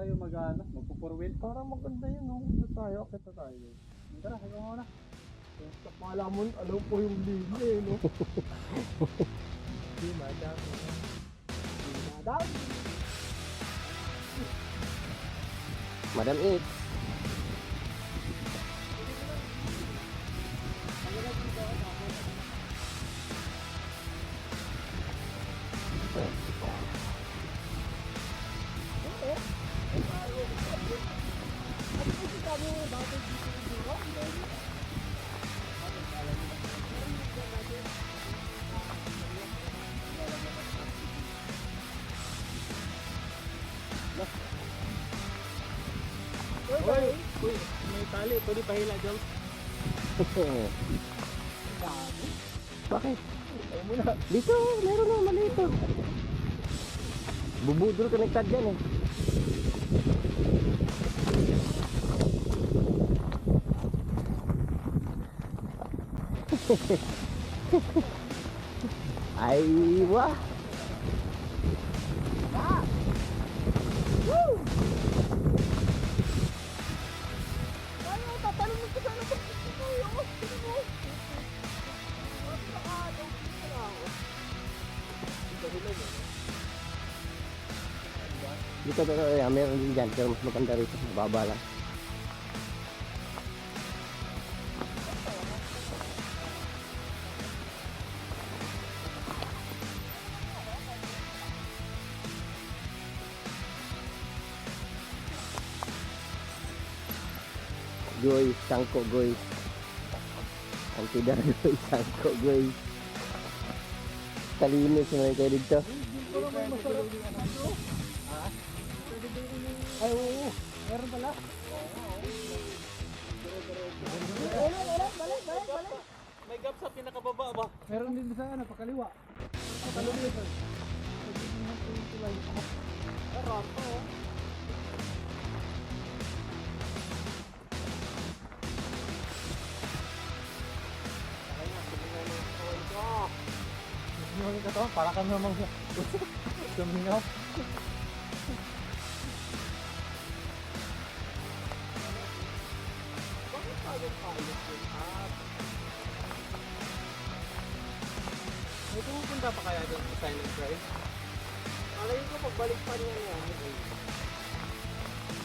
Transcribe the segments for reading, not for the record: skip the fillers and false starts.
tayo magpo-four wheel. Para maganda yun, no? Dito tayo, akita tayo. Tara, hanggang mo na. Sa palamon, alam po yung linya eh, no? Di madami. Di madami. Madam It. Uy, may tali. Pwede pahila dyan. Bakit? Dito, meron na maliit. Bubudol connected dyan eh. Ay, wah. Dito meron din dyan, pero mas maganda rito, mababa lang. Goy, sangko goy. Antidar goy, sangko goy. Kalinis naman kayo dito. Ay, oo. Meron pala. Balik. May gap sa pinakababa ba? Meron din sa ano, pakaliwa. Pakaliwa. Rampa oh. Sumingaw ka to, para kami namang sumingaw. Bakit tayong pilot yun? May pupunta pa kaya doon sa Silent Drive? Alayin ko pagbalik pa niya niya.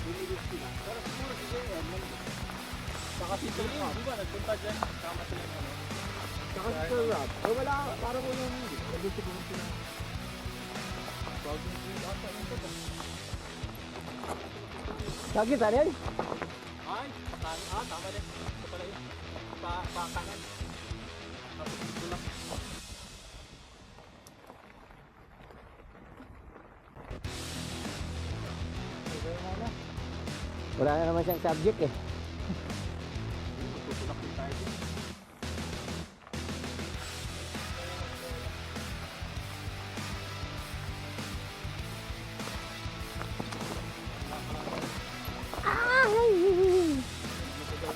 Binilis sila. Pero siguro sila yan. Saka si Sir Rob. Di ba nagpunta dyan? Kama sila yung ano? Saka si Sir Rob. O wala, parang ko yung hindi siguro sila. Bagong green ata ng ito. Sakit ano yan? Ay, tama din. Ito pala yun. Pakanan. Tapos dito lang. Wala na naman siyang subject eh. Magtutulak din tayo din.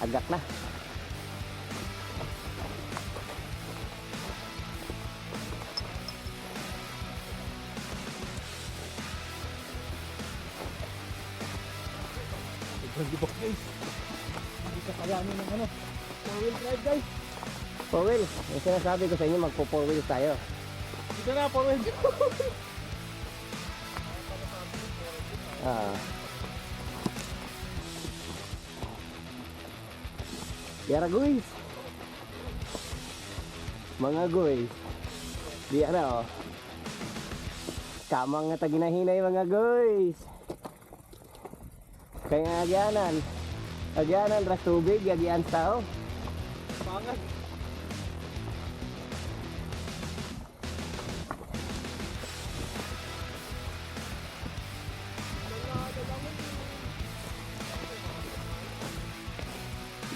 Agak na. Hindi ba guys? Hindi ka kayanin ng ano. 4-wheel drive guys. 4 wheel. Yung sinasabi ko sa inyo, magpo 4 wheel tayo. Dito na 4-wheel. Ah. Yara guys. Mga guys. Di ano. Kamang nga taginahinay mga guys. Kaya agyanan ras tubig, agyan tao. Pangat.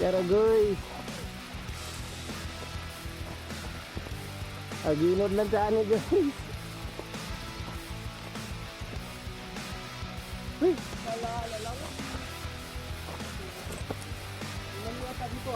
Yara guys. Aginod lang sa ano guys. Uy. Alala lang. Tingnan mo ata dito.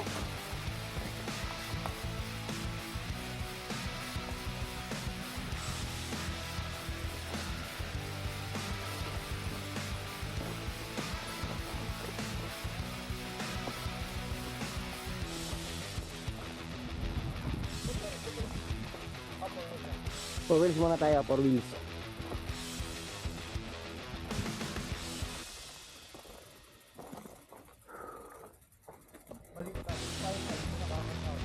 Four wheels muna tayo, four wheels. Baliktad. 5-5 nakakataw.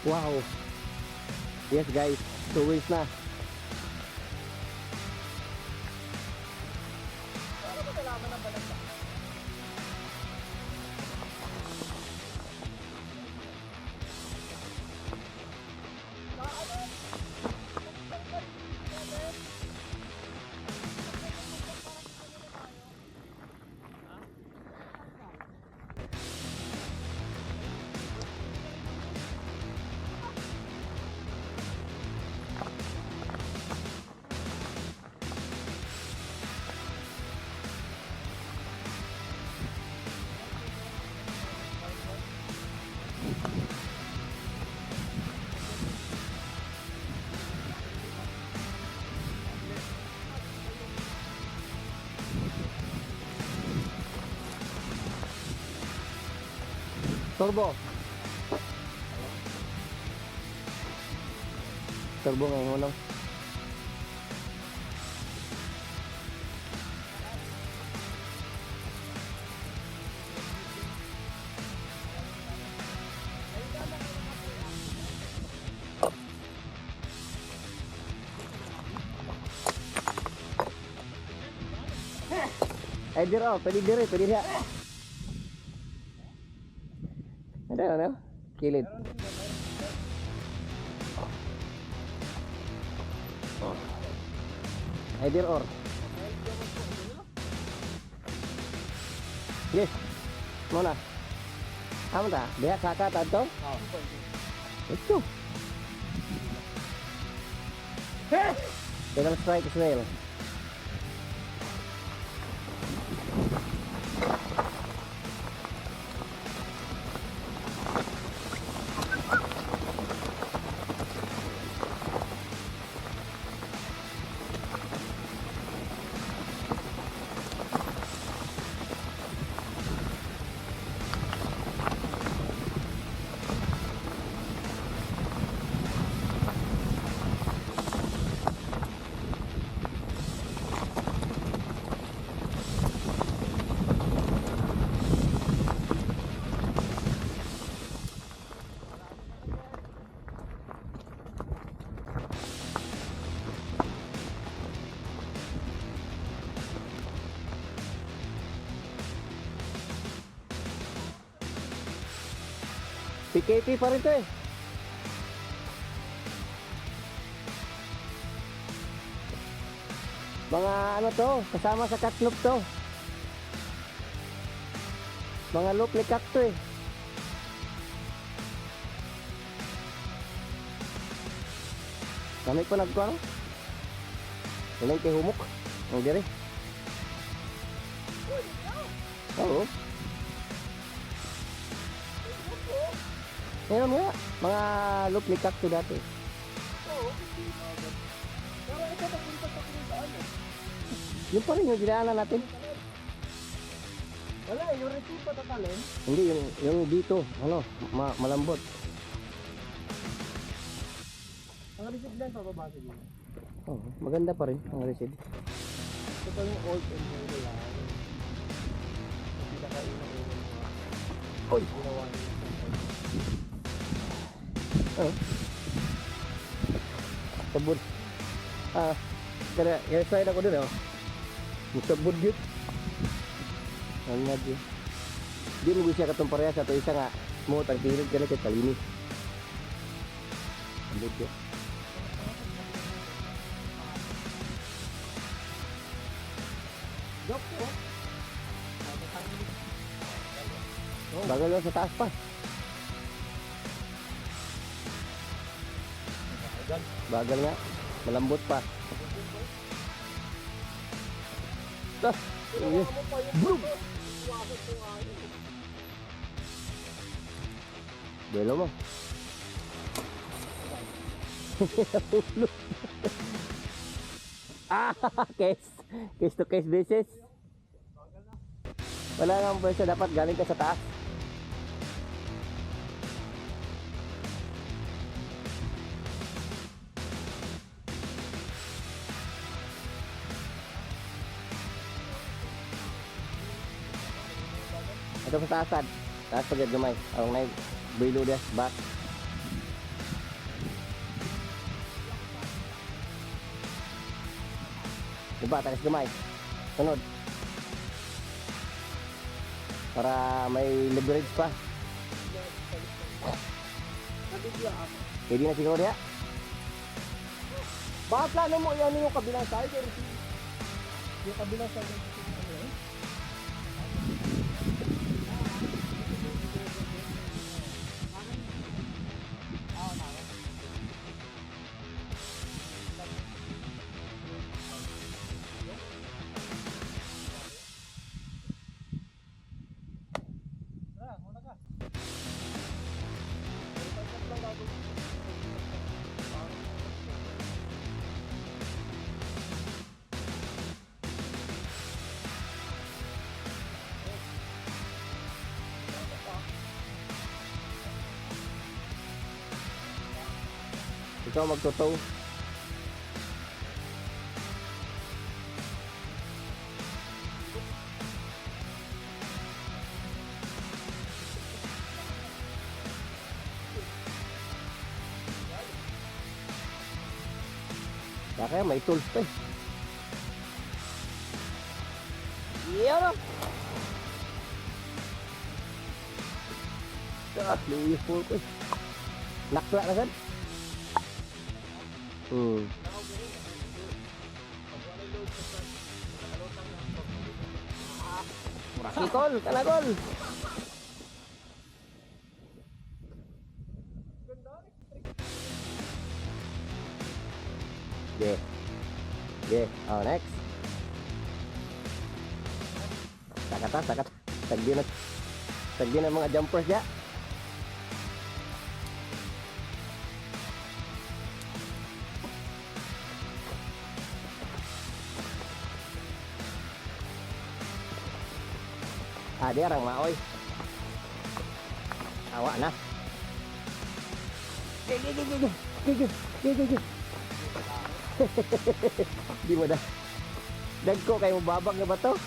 Wow. Yes guys, two wheels na. Turbo. Turbo ngayon mo lang. Ay, dira, pwede dira, pwede dira. Ano? Kilid. Either or. Yes. Mana? Amo ta? Dia kakak tato? Itu. Dengan strike Israel. PKP pa rin to eh. Mga ano to, kasama sa cut loop to. Mga loop likat to eh. Kami ko nagkuha no? Walang kay humok. Ang diri. Oo. Ngayon mga loop likat to dati. Oo, hindi na agad. Pero ito papunta sa kung saan eh. Yun pa rin yung ginaanan natin. Wala eh, yung resipa tatalin. Hindi, yung dito, ano, malambot. Ang receipt lang pababa sa dito. Oh, maganda pa rin ang receipt. Ito pa yung old and new lang. Yung pinakaunang-unang mga Oy! ginawa nila. Oh. Sabod. Kaya i-slide ako dun, oh. Sabod yun. Ang nga dyan. Di mo siya katong parehas ato isa nga mo tagtilid ka na kay Kalini. Sabod yun. Dok po. Bagal lang sa taas pa. Bagal. Bagal nga. Malambot pa. Ah, Ginawa mo pa yung Boom! Iwasan ko nga yun. Belo mo. Ah, case. Case to case basis. Wala nga pwesa, dapat galing ka sa taas. Ito sa taasad. Taas pagkat gamay. Ang na below this back. Diba, taas gamay. Sunod. Para may leverage pa. Nabigla ako. Pwede na siguro diya. Baka plano mo yan yung kabilang side. Yung kabilang side. Ikaw magtutow. Kaya may tools pa eh. Yan o. Luwi full ko eh. Nakla na kan. Sikol, kanagol. Okay. Okay, oh next. Sakat. Tagdi na mga jumpers ya. Dia orang maoy. Awak na. Gigi. Di mo dah. Dagko kayo babag na ba to?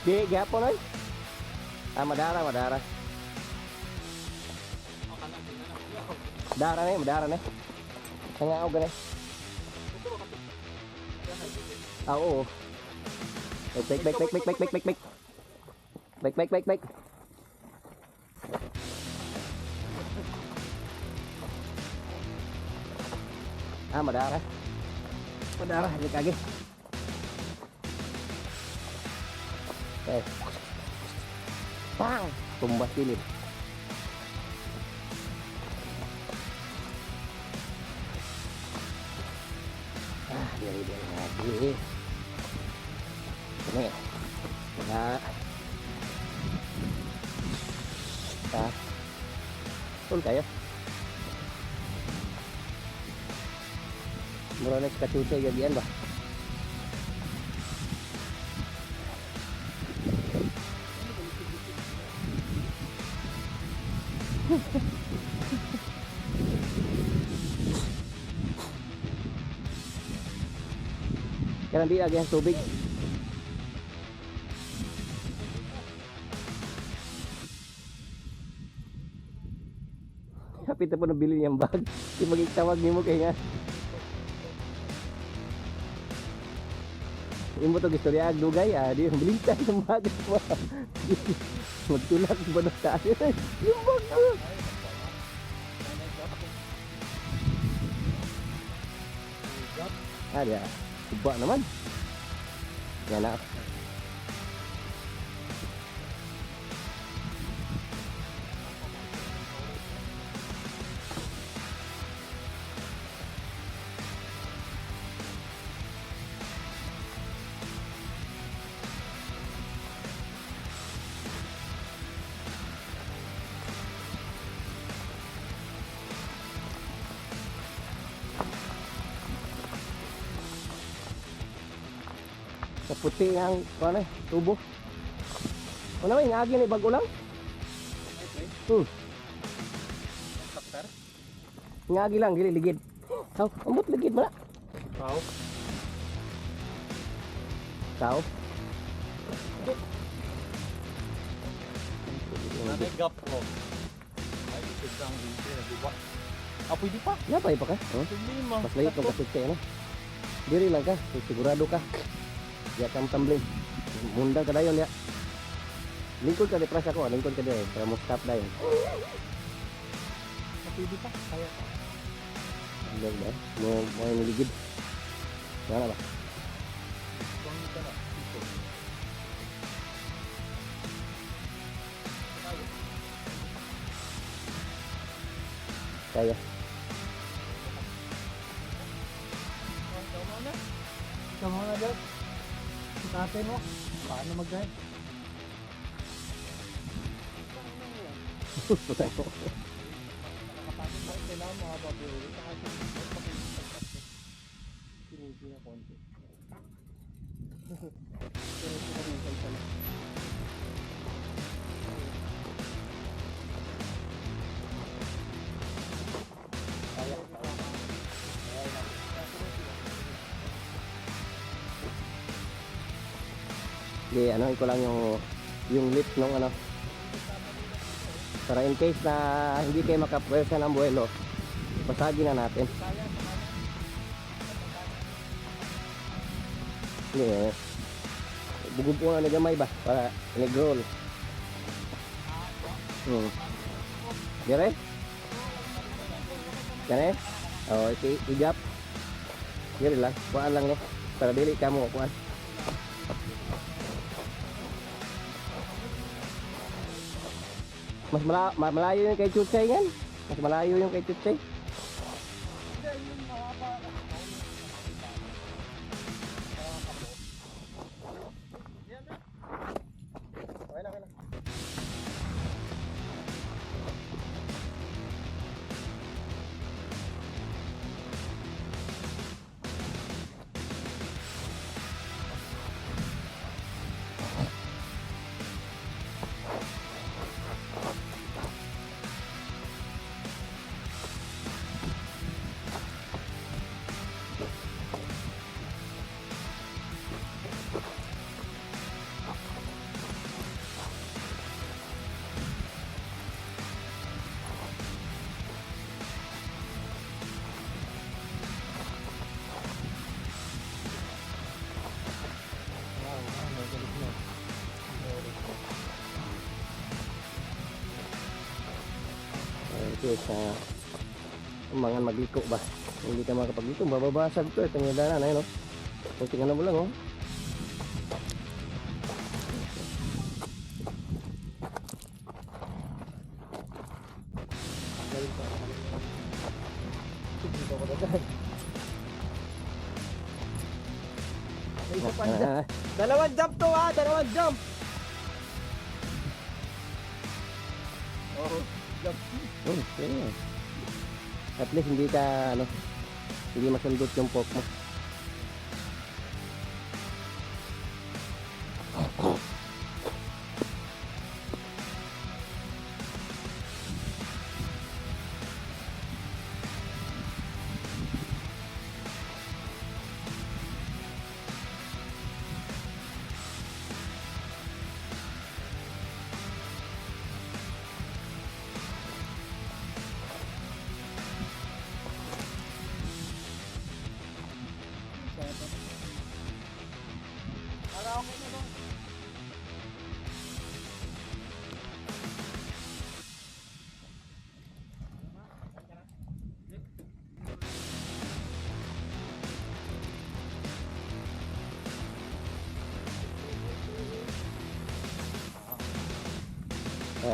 Di gapon oy. Madara. Madara nih. Tengah og nih. Oo. Baik. Baik. Madara. Balik lagi. Pang, tumbas kilid. Biarin lagi. Ini nah full kayo murah next kacuce yan ba kaya di lagi ang tubig. Kapit na po nabili niyang bag. Di magigtawag niyo mo kaya nga. Imo to istorya dugay di bilintay ng bag mo. Magtulak ba na tayo? Yung bag mo. Dia. Coba naman. Yan na. Kaputi ang ano, tubo. Ano ba, ingagi ni bago lang? Ay, pre. Taktar. Ingagi lang, gili ligid. Aw, ambot ligid ba? Wow. Sao? Nanay gap ko. Ay, ito ang hindi nagbuba. Ah, pwede pa. Napay pa ka? Oh. Problema. Mas layot ng kasutse, ano? Diri lang ka, sigurado ka. Diya kang tumbling. Mundang ka dayon ya. Lingkod ka depress ako, lingkod ka dayon. Para mo stop dayon. Ah, pwede pa. Kaya pa. Hindi ba? Mo niligid. Mana ba? Buwangin ka na. Ito. Kaya. Tama na. Tama na, Dad. Tatay mo. Paano mag-drive? Nakapagod ba? Kailangan mga baboy. Sinisi na konti. Sinisi na rin pala. Sige, ano, iko lang yung lip nung ano. Para in case na hindi kayo makapwersa ng buwelo, basagin na natin. Hindi eh. Bugog po na gamay ba? Para nag-roll. Dire? Kane? Oh, igap. Dire lang. Kuhaan lang no. Para dili ka mo kuhaan. Mas malayo yung kay Chuchay yan. Mas malayo yung kay Chuchay. Ito sa umangan magliko ba? Hindi ka makapagliko, bababasag to. Ito yung danan, ayun o. Kung tingnan mo lang o. Dalawang jump to ha, dalawang jump. Yeah. At least hindi ka ano, hindi masundot yung pork mo.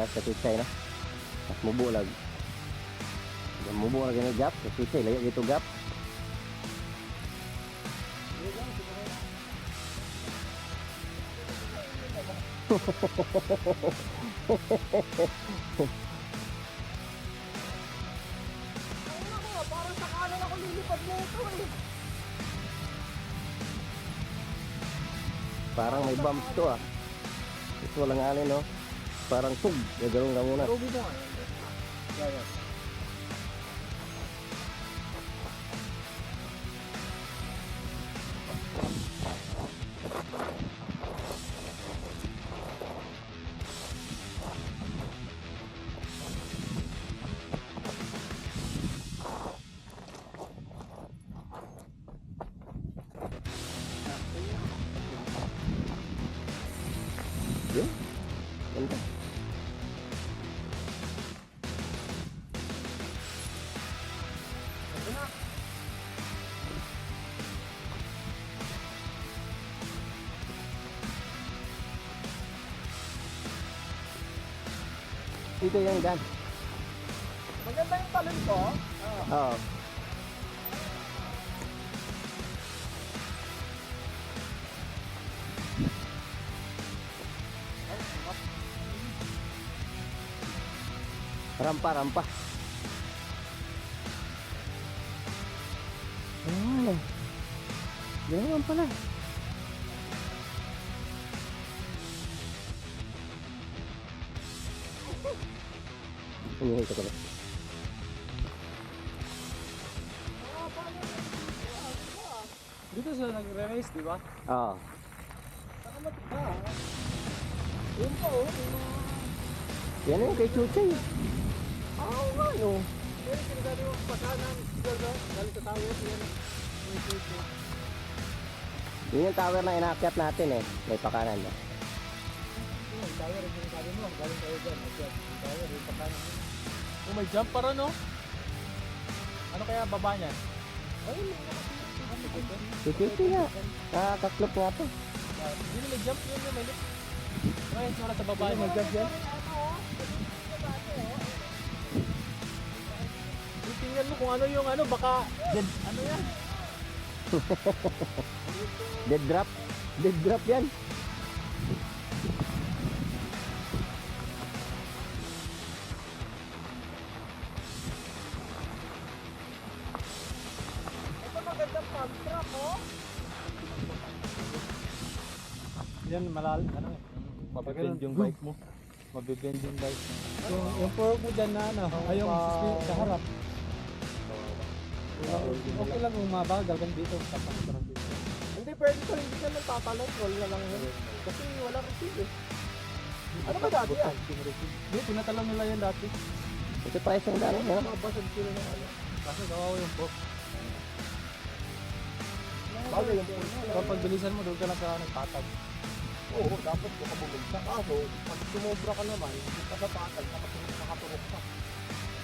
Sa Tuchay na. Mas mubulag. Mubulag yung gap. Sa Tuchay, layo dito gap. Parang sa kanan ako lilipad mo ito eh. Parang may bumps to ah. Ito walang alin no. Parang tug. Gagawin ka muna. Ruby mo nga. Yan. Yun. Ganda. Dito yung dad. Maganda yung talon ko. Oo. Rampa, rampa. Oh. Ganoon pala. Ini ito pala. Dito sila nagre-race, di ba? Oo. Nakamatik ka. Yun pa oh. Yung mga... Yan yung kay Chuchay. Oo nga no. Pero sinasabi mo pasanan. Galing sa tower. Yan. Yun yung tower na inaakyat natin eh. May pakanan na. Yung tower yung sinasabi mo. Galing tayo dyan. Yung tower yung pagkanan mo. Oh, may jump para no? Ano kaya baba niyan? Ayun. Si Chuchay nga. Nakakaklop nga to. Hindi na may jump yun yung may lift. Guys, wala sa baba niya. Mag-jump yan. Tingnan mo kung ano yung ano, baka dead, ano yan? Dead drop. Dead drop yan. Ito magandang pump truck oh. Yan, malal, ano eh. Mabibend yung bike mo. Mabibend yung bike. Yung fork mo dyan na ano. Ay yung sa harap. Okay lang kung mabagal kan dito. Tapos parang dito. Hindi pwede ko hindi ka nagtatalon. Roll na lang yun. Kasi wala receive eh. Ano ba dati yan? Hindi, tinatalon nila yan dati. Ito pa isang dami. Ano? Mabasag sila ng ano. Kasi gawa yung po. Bagay yung fork. Kapag bilisan mo, doon ka lang sa nagtatag. Oo, dapat ko kabugod sa kaso. Pag sumobra ka naman, hindi ka sa patag, nakaturok ka.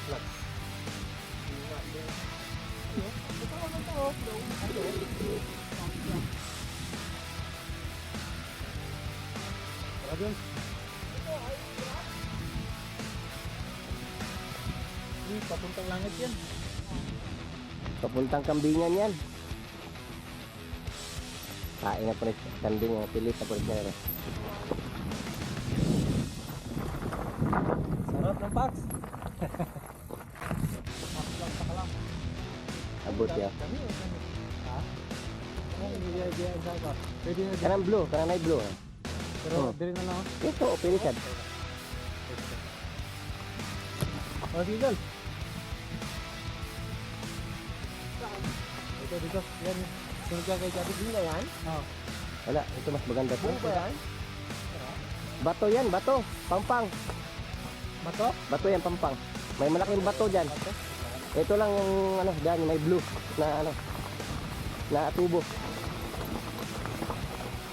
Flat. Ito naman ito, flow. Tara dun. Uy, papuntang langit yan. Papuntang kambingan yan. Kain na po rin. Kambing yung pilit na po rin. Sarap ng packs. Abot yan. Kami o kami? Ha? Ano yung idea sa ka? Pwede na dyan. Kanang blue. Kanang na blue. Pero Oh. dili na lang. Ito, pilikad. O, sige, Jol. Ito, dito. Yan. Sunod ka kay Jabi. Hindi na yan? Oo. Wala, ito mas maganda to. Ano ba yan? Bato yan, bato. Pampang. Bato? Bato yan, pampang. May malaking bato dyan. Ito lang yung ano, dyan, may blue na ano, na tubo.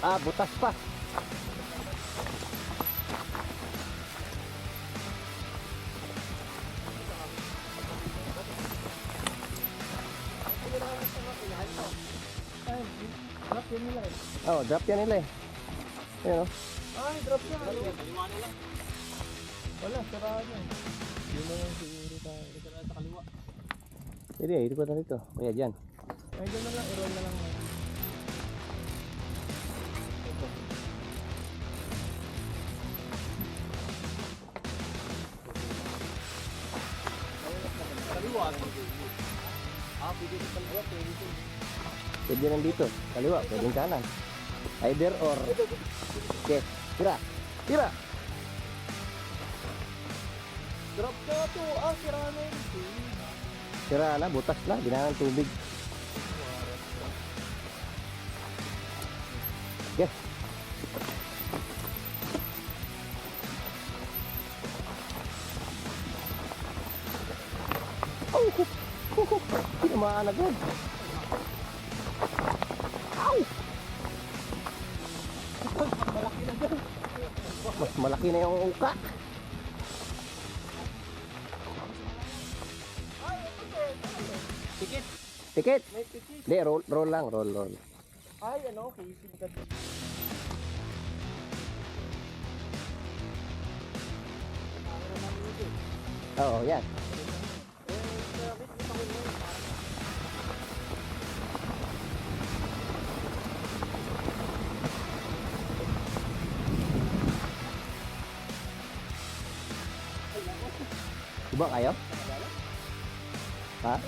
Ah, butas pa. Ay, drop yun nila eh. Oh, drop yan nila eh. Ayun oh. Ay, drop yan. Wala, sarado eh. Yun na yung siguro tayo. Sa kaliwa. Hindi, ito pa na rito. Kaya dyan. Ay, doon na lang, i-roll na lang. Kaliwa. Ah, pwede sa kaliwa, pwede sa Pwede nandito. Kaliwa, pwedeng kanan. Either or. Okay, tira. Tira. Drop na to. Sira na yun. Tira na, butas na, ginangan tubig. Okay. Tinamaan agad. Ow! Mas malaki na yung uka. Tikit. Tikit. May tikit. Hindi, roll lang, roll. Ay, ano, casing ka. Oo, yan. Diba kayo? Ha?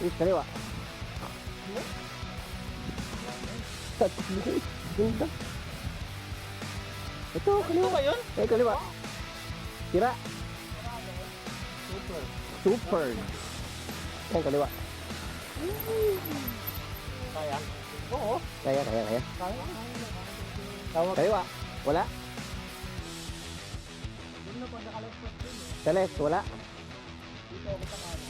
Is kaliwa. Ganda. Ito, kaliwa. Ito ba yun? Kaliwa. Tira. Super. Super. Yan, kaliwa. Kaya. Oo. Kaya. Kaya. Tawag. Kaliwa. Wala. Yun na pag nakalagpas dun eh. Sa left, wala. Dito ako sa kanan.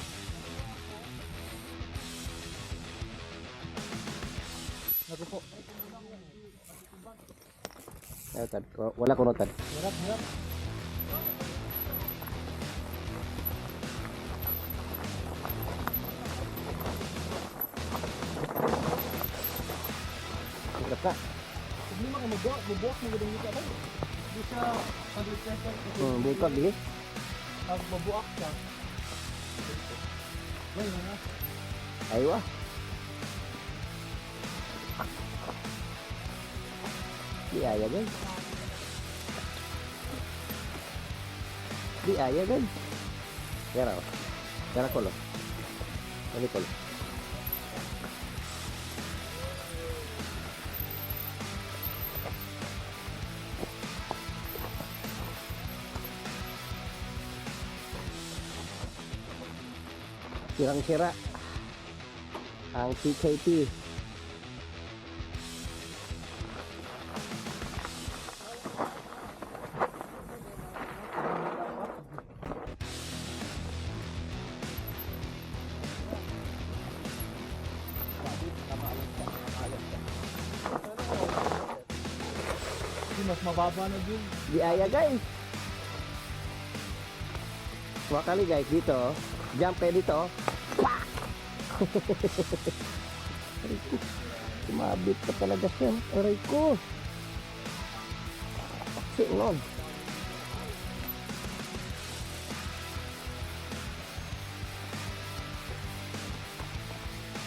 Naku po. Wala kunutan. Hirap. Hirap na. Hindi mo mabubuak mo gudong dito ba? Hindi siya 100% Bukod, di. pag mabuak siya. Ayun na. Aywa. Di aya guys. Di aya guys. Gara ko lo. Ini ko lo. Sirang-sira ang TKT. Hindi mas mababa na din. Di aya guys. Wakali guys dito. Jump kayo dito. Pak! Sumabit pa talaga siya. Aray ko. Singog.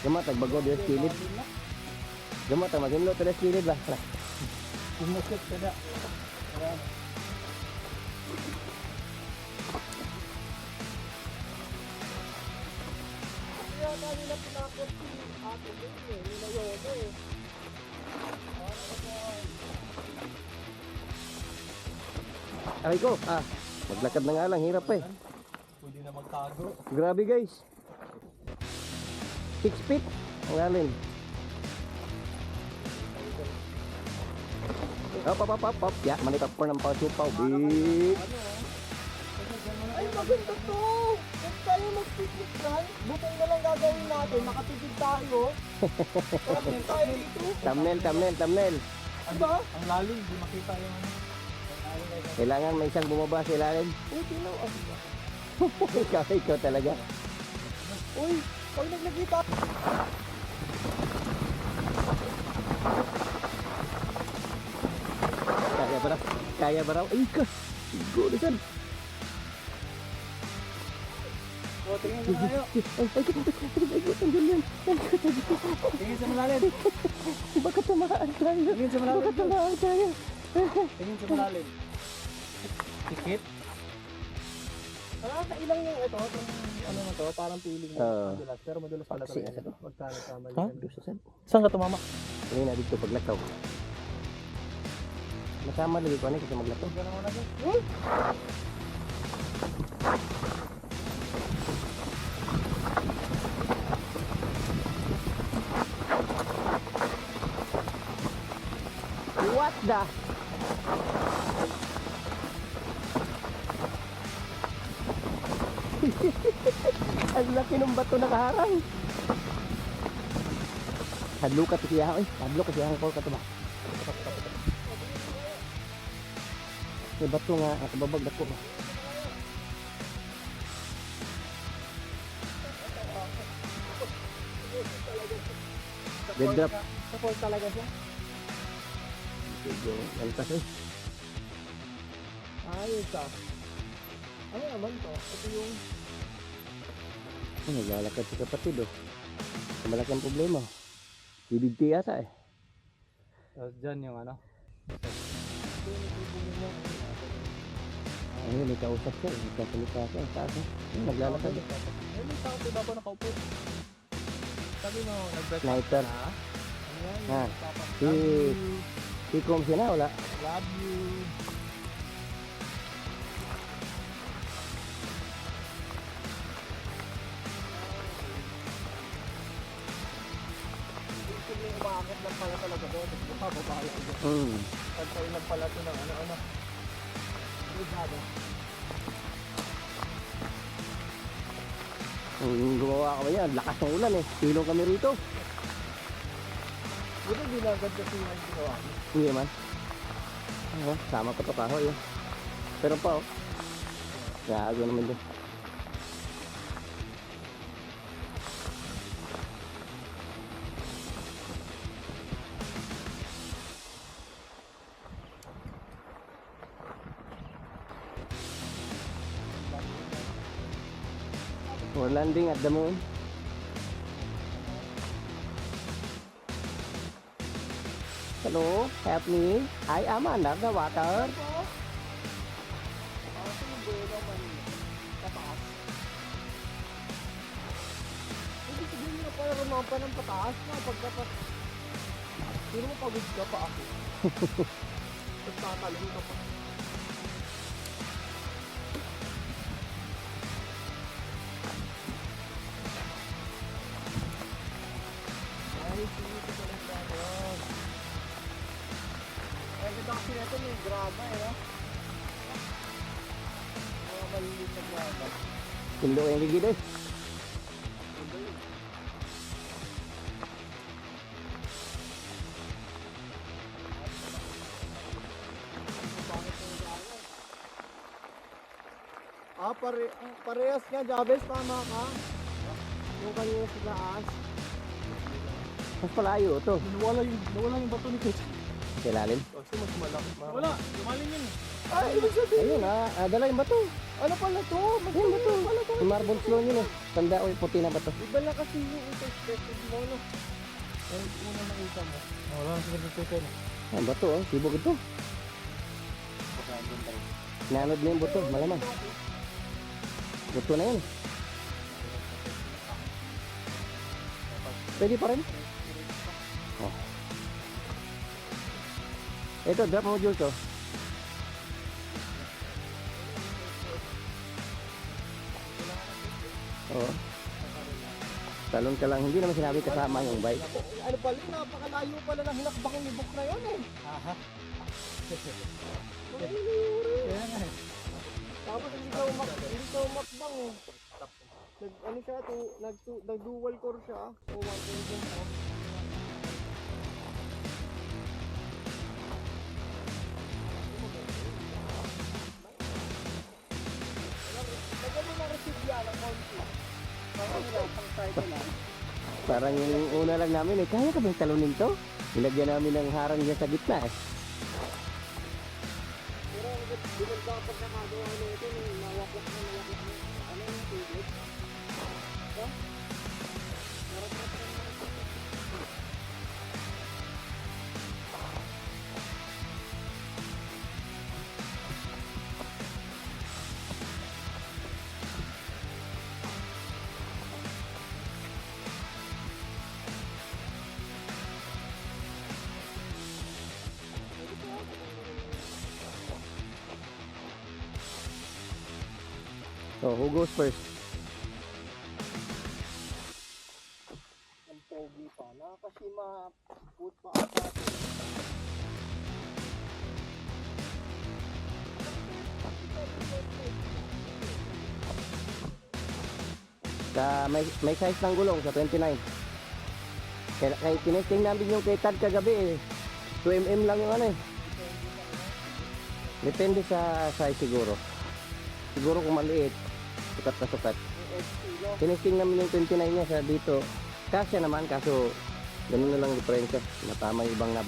Gama tagbago dito sa kilid. Gama tag magimlo dito sa kilid ba? Umusok ka na. Kaya kanina pinakot si ate din eh. Nilayoto eh. Aray ko. Maglakad na nga lang. Hirap eh. Pwede na magtago. Grabe guys. 6 feet. Ang lalim. Up. Ya, manitap po ng pasupaw. Big. Ay, maganda to! Kung tayo mag-picnic dyan, butong na lang gagawin natin, makatipid tayo. Tapos tayo dito. Thumbnail. Diba? Ang lalim, di makita yung ano. Kailangan may isang bumaba sa ilalim. Uy, tinaw. Diba? Ikaw talaga. Uy, pag naglagita. Kaya ba raw? Ay ka. Gulisan. O, tingin mo tayo. Tingin sa malalim. Baka tamaan tayo. Tingin sa malalim. Baka tamaan tayo. Tingin sa malalim. Tikit? Ilang yung ito, itong ano na to, parang feeling mo madulas. Pero madulas pala Paksi talaga. na ito. Pagka nagkamali. Ha? Gusto saan? Saan ka tumama? Ini na dito paglakaw. Masama lagi ko ani kasi maglakaw. Ganun mo na guys. What the? Ang laki ng bato nakaharang. Hadlo ka to siya, oy. Hadlo ka siya ko ka to ba? May bato nga nakababag dako ba? Dead drop. Sa fall talaga siya. Medyo lantas eh. Ayos ah. Ano naman to? Ito yung Naglalakad si kapatid oh. Malaki ang problema. Bibigti yata eh. Dyan yung ano. Ayun, may kausap siya. May kasalita siya. Ang taas eh. Ayun, naglalakad eh. Eh, may tao diba ba nakaupo? Sabi mo, nag-break Sniper. na. ayan. Ha? Papa. Si Kom siya na, wala. Love you. Hindi umakit lang pala talaga doon. Bababaya ko doon. Mm. Pagkain lang pala ito ng ano-ano. Ligado. Gumawa kami yan. Lakas ng ulan eh. Silong kami rito. Buti ginagad kasi yung ginawa ko. Hindi man. Sama pa ito kahoy eh. Pero pa oh. Gago naman din. We're landing at the moon. Hello, help me. I am under the water. Ako yung buo naman pataas. Ibig sabihin mo para rumampa ng pataas na pagkapat. Sino mo pagod ka pa ako? Tapos tatalong ka pa. Ay, sino ko pala sa akin. Ay, ganda kasi natin yung graba eh, no? Mga maliliit na graba. Kundo yang gigit eh. Parehas nga, Jabez, tama ka. Yung kanina sa taas. Mas palayo to. Nawala yung bato ni Chris. Sa ilalim. Kasi mas malaki. Wala, lumalim yun. Ay, ibig sabihin. Ayun dala yung bato. Ano pala to? Ayun bato. Yung marble slow yun eh. Tanda ko yung puti na bato. Iba na kasi yung perspective mo, no? Ay, una nakita mo. Wala na siguro dito. Ang bato oh, sibog ito. Nanod na yung buto, malamang. Buto na yun. Pwede pa rin. Oh. Ito, drop mo Jules oh. Oo. Talon ka lang, hindi naman sinabi kasama yung bike. Ano pala, napakalayo pala ng hinakbang ni Bok na yun eh. Aha. Kaya nga eh. Tapos hindi ka umakbang eh. Ano siya, nag-dual core siya. So, 1.4. Lagyan mo na receive yan ang konti. Parang nila, pang cycle lang. Parang yung una lang namin eh, kaya ka bang talunin to? Nilagyan namin ng harang dyan sa gitna eh. Pero binag ka pag nakagawa na ito, nawaklak na. Ano yung tubig? Ha? Narap na. Oh, who goes first? Ang pogi pa. Nakakashima. Put pa ata. May size ng gulong sa 29. Kaya tinesting namin yung kay Tad kagabi eh. 2mm lang yung ano eh. Depende sa size siguro. Siguro kung maliit, sukat na sukat. Tinesting namin yung 29 niya sa dito. Kasya naman, kaso ganun na lang diferensya. Matama yung ibang knob.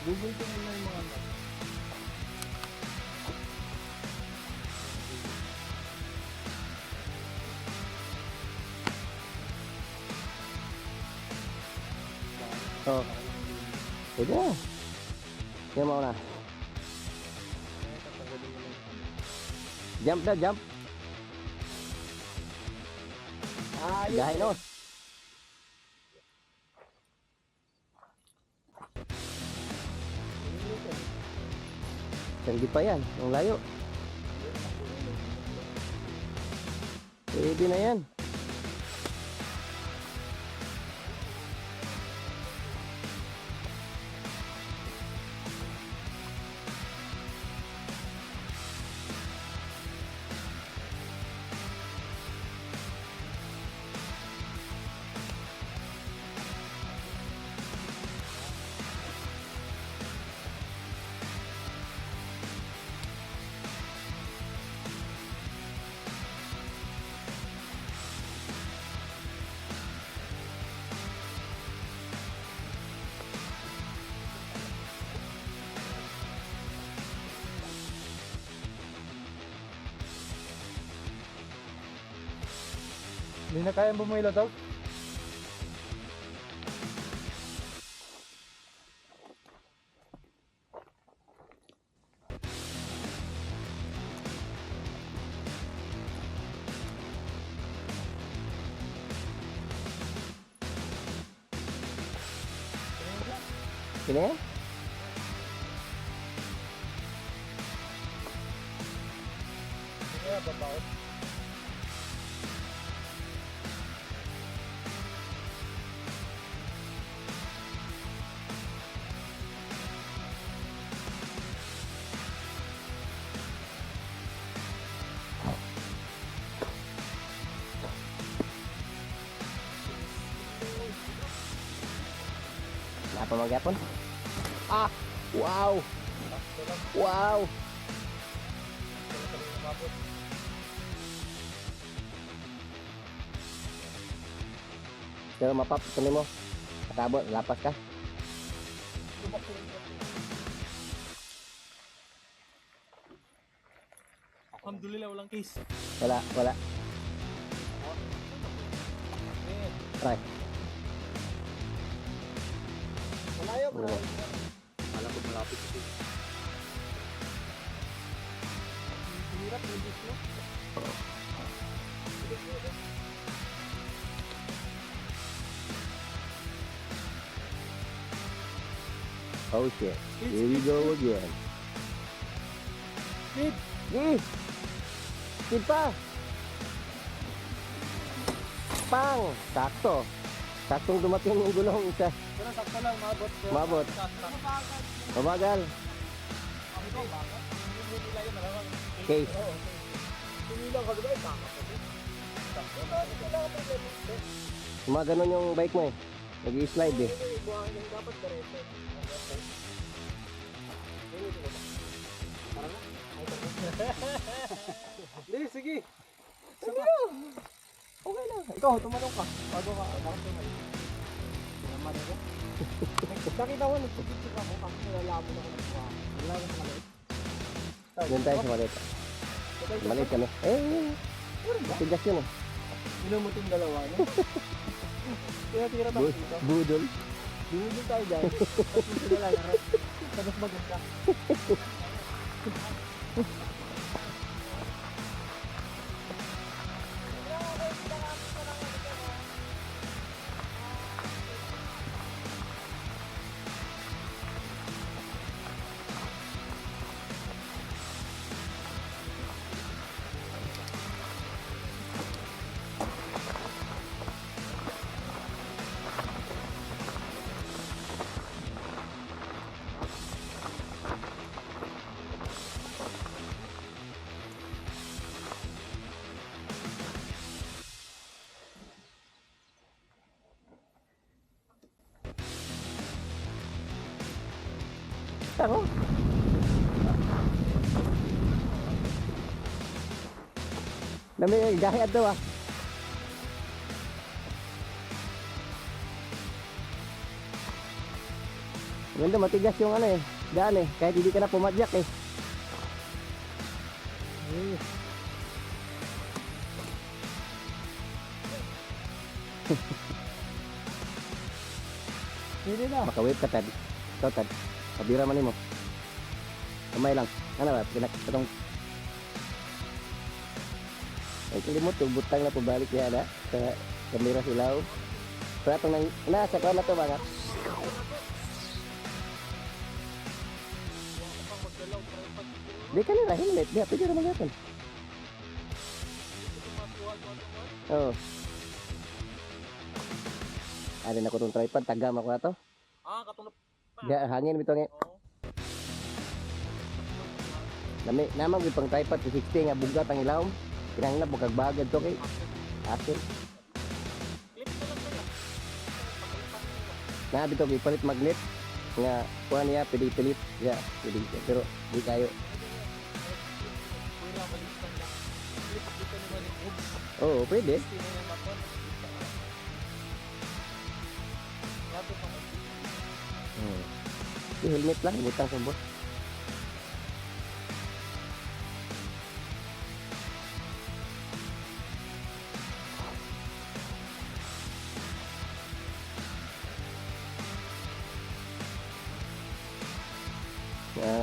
Bubuntin mo na yung mga knob. Oh. Pwede na. Yan mo na. Jump na, jump. Ayos. Gahay no. Hindi pa yan. Ang layo. Pwede na yan. Hindi na kayang bumilo daw? Sini ya? Kaya babaw. Apa magyapon? Ah! Wow! Wow! Pero mapap, kunin mo. Nakabot, lapas ka. Alhamdulillah walang case. Wala, wala. Try. Malayo bro. Oo. Malapit malapit ito. Hirap yung disco. Oh shit. Here we go again. Speed. Gi! Speed pa! Pang! Sakto. Saktong dumating yung gulong isa. Pero sakto lang, mabot. Mabot. Mabagal. Case. Tumilang ka diba? Tama ka din. Sakto ba? Kailangan pa ganun. Gumaganon yung bike mo eh. Nag-i-slide eh. Buhangan yung dapat diretso. Hindi, sige. Sige lang. Okay lang. Ikaw, tumalong ka. Bago ka, bakit tumalong? Naman ako. Nakita ko, nagpipicture ako. Kasi nalalaman ako ng buha. Nalalaman sa maliit. Doon tayo sa maliit. Maliit kami. Eh, matigas yun eh. Minumuting dalawa, no? Tira-tira tayo dito. Budol. Bumibig tayo dyan. Tapos sila lang, harap. Tapos maganda. butang oh. Dami gahit daw ah. Ganda matigas yung ano eh. Daan eh. Kahit hindi ka na pumadyak eh. Hindi na. Makawave ka tad. Ikaw tad. Pabira man mo. Kamay lang. Ano ba? Pinakatong. Ay kalimot. Butang na pabalik yan ha. Sa kamera silaw. Pero itong nasa kawan na to mga. Di ka nila helmet. Di pwede naman natin. Oo. Ada na ko itong tripod. Tagam ako na to. Katulog. Ya, hangin bito nga. Oo. Namang pang tripod 260 nga bugat ang ilawom. Kinahanglan mo kag bagad to kay asin. Clip na lang kaya. Na bito kay palit magnet nga kuha niya pilit. Ya, pwede pero di kayo. Kuya, balikan lang. Clip dito naman yung hooks. Oo, pwede. Sino yung maton? Grabe pa mo. Yung helmet lang butang sa boss.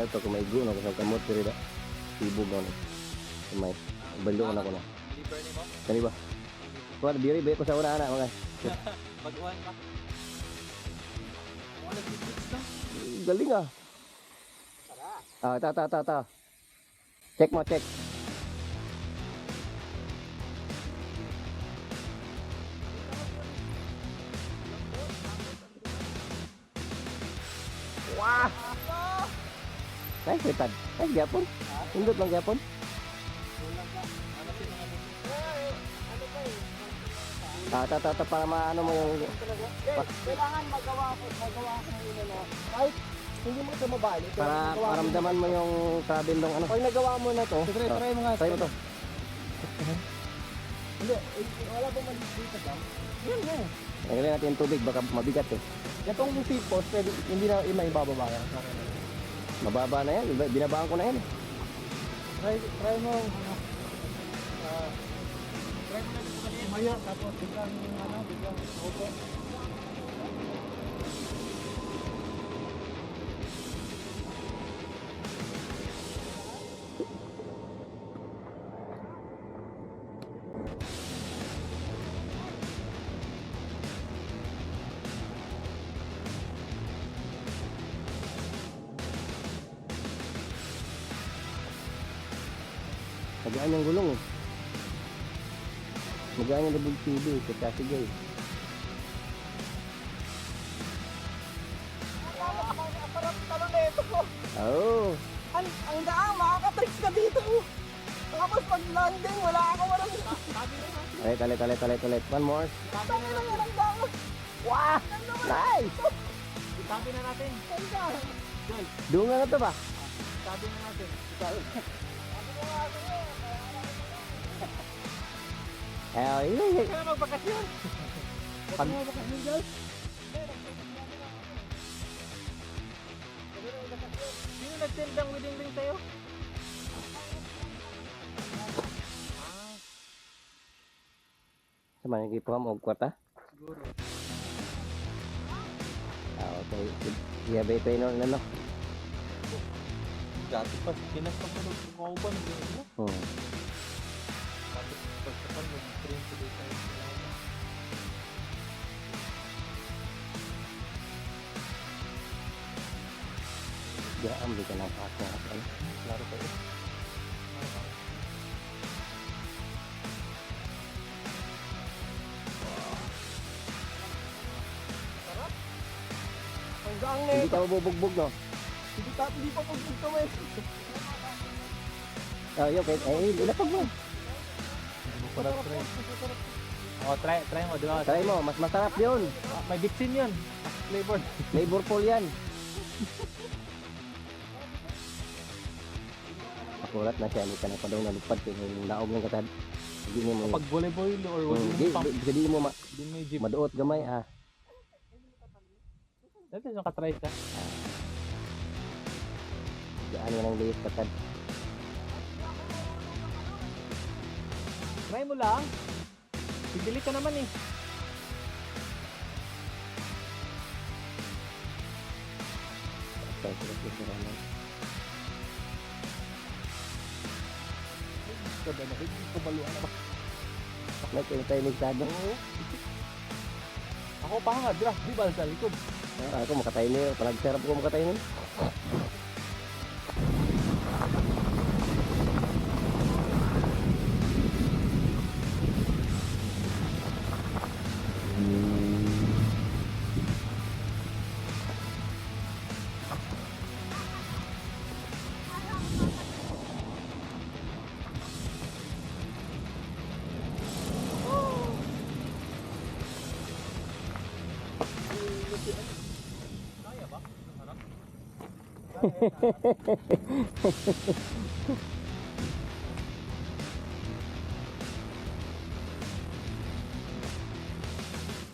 Ito kumay go na kusang kamot diri da. Sibog na ni. Kumay. Balo na ko na. Liver ni mo? Kani ba? Kuha biri ba ko sa una ana mga. Baguhan pa. Wala nag-fix na. Galing ah. Ta. Check mo, check. Wah. Nice, Tad. Nice, Japon. Indot lang Japon. Ano sino nga mo? Ta para maano mo yung Kailangan magawa ko muna na. Kahit hindi mo ito mabalik. para maramdaman mo yung travel ng ano. Pag nagawa mo na to, Try mo nga. Try mo to. hindi, wala ba mali dito ba? Yan na eh. Tanggalin natin yung tubig, baka mabigat eh. Itong tipos, pwede, hindi na may bababa yan. Mababa na yan, binabaan ko na yan. Try mo, ano, Try mo na dito kanina. maya, tapos biglang, upo. Magaan yung gulong eh. Magaan yung double TV eh, kasi gay. Parang talon na ito. Oo. Ang daan, makaka-tricks ka dito. Tapos pag landing, wala ako walang Talit. One more. Itabi na natin. walang daan. Wow! Nice! Itabi na natin. Joy, Dunga na to ba? itabi na natin. Eh, Kaya magbakasyon. Pag, Sino nag-send ng wedding ring sa'yo? sama yung kipam o kwarta? Siguro. Okay. Iya ba ito yun ano? Dati pa, pinasok ko nung kumauban. Hmm. Tapos pagkapan mo, print ko dito tayo. Diyan, di ka nang pakakal. Klaro pa yun. Ang daan na Hindi ito. ka mabubugbog, no? Hindi pa pagbugbog Yun, kahit, ilapag mo. Sarap try. Oh, try mo, di ba? Try mo, mas masarap yun. May bitsin yun. Flavor. Flavorful yan. Kurat na siya, hindi ka na pa daw nalupad kaya yung naog ng katad. Hindi mo Pag volleyball or wag Di, mo pang di mo din may jeep. maduot gamay ah. Dito yung katry ka. Gaan nga ng liit katad. Try mo lang. Bibili ka naman eh. Kaya sila sila na. Kada na hindi ko baluan ako. May kayo tayo nagtado. Ako pa nga, dra, di ba sa likod. Ako makatayo niyo, panagserap ko makatayo niyo. Kaya ba? Harap.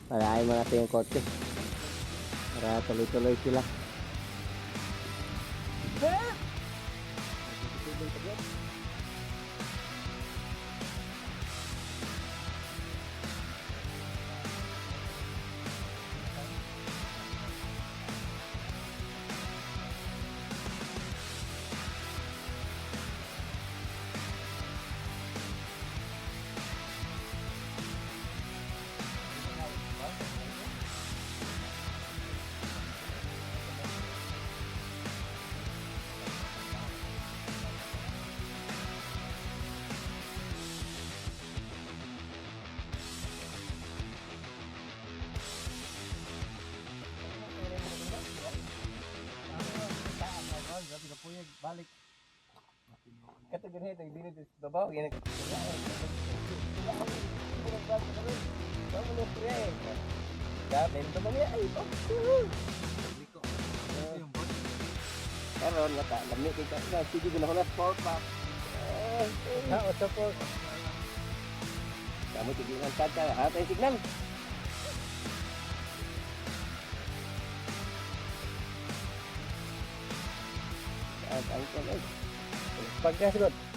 Parahin mo natin yung kotse. Para tuloy-tuloy sila. Balik. Kata ganito, ito yung dinito sa babaw. Yan ang Kamu na pre. Gabi, ito ba niya? Ay, ito. Liko. Ito yung bot. Karon, nata. Lamit kayo ka. Sige, ginahulas. Pork pop. O sa pork. Kamu tigilan kaca. Ano tayo signal? Ang guys. Pagkasunod.